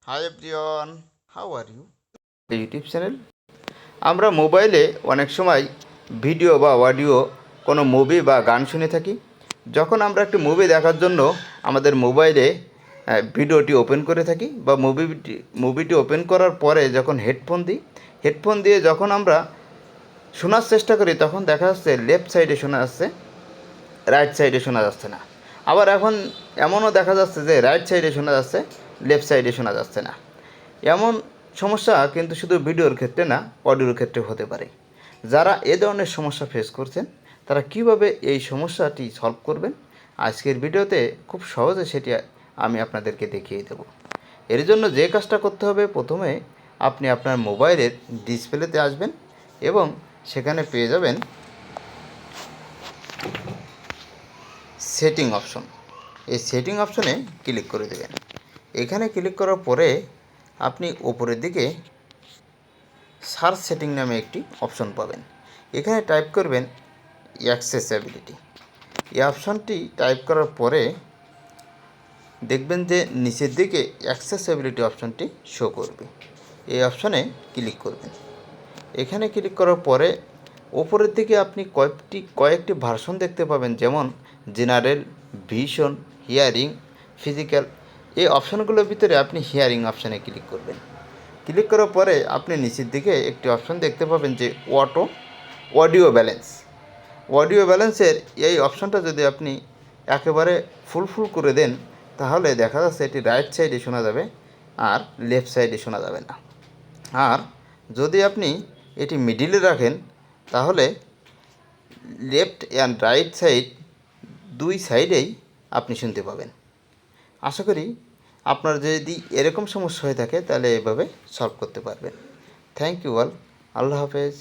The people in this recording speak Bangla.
High everyone, how are you? YouTube channel. আমরা মোবাইলে অনেক সময় ভিডিও বা অডিও কোনো মুভি বা গান শুনে থাকি। যখন আমরা একটি মুভি দেখার জন্য আমাদের মোবাইলে ভিডিওটি ওপেন করে থাকি বা মুভিটি ওপেন করার পরে যখন হেডফোন দিয়ে যখন আমরা শোনার চেষ্টা করি, তখন দেখা যাচ্ছে লেফট সাইডে শোনা যাচ্ছে, রাইট সাইডে শোনা যাচ্ছে না। আবার এখন এমনও দেখা যাচ্ছে যে রাইট সাইডে শোনা যাচ্ছে, লেফট সাইডে শোনা যাচ্ছে না। এমন সমস্যা কিন্তু শুধু ভিডিওর ক্ষেত্রে না, অডিওর ক্ষেত্রে হতে পারে। যারা এ ধরনের সমস্যা ফেস করছেন, তারা কিভাবে এই সমস্যাটি সলভ করবেন, আজকের ভিডিওতে খুব সহজে সেটি আমি আপনাদেরকে দেখিয়ে দেব। এর জন্য যে কাজটা করতে হবে, প্রথমে আপনি আপনার মোবাইলের ডিসপ্লেতে আসবেন এবং সেখানে পেয়ে যাবেন সেটিং অপশন। এই সেটিং অপশনে ক্লিক করে দেবেন। এখানে ক্লিক করার পরে আপনি উপরের দিকে সার্চ সেটিং নামে একটি অপশন পাবেন। এখানে টাইপ করবেন অ্যাক্সেসিবিলিটি। এই অপশনটি টাইপ করার পরে দেখবেন যে নিচের দিকে অ্যাক্সেসিবিলিটি অপশনটি শো করবে। এই অপশনে ক্লিক করবেন। এখানে ক্লিক করার পরে ওপরের দিকে আপনি কয়েকটি ভার্সন দেখতে পাবেন, যেমন জেনারেল, ভিশন, হিয়ারিং, ফিজিক্যাল। এই অপশনগুলোর ভিতরে আপনি হিয়ারিং অপশানে ক্লিক করবেন। ক্লিক করার পরে আপনি নিচের দিকে একটি অপশন দেখতে পাবেন যে অডিও ব্যালেন্সের এই অপশনটা যদি আপনি একেবারে ফুল করে দেন, তাহলে দেখা যাচ্ছে এটি রাইট সাইডে শোনা যাবে আর লেফট সাইডে শোনা যাবে না। আর যদি আপনি এটি মিডিলে রাখেন, তাহলে লেফট অ্যান্ড রাইট সাইড দুই সাইডেই আপনি শুনতে পাবেন। আশা করি আপনার যদি এরকম সমস্যা হয়ে থাকে, তাহলে এভাবে সলভ করতে পারবেন। Thank you all. আল্লাহ হাফেজ।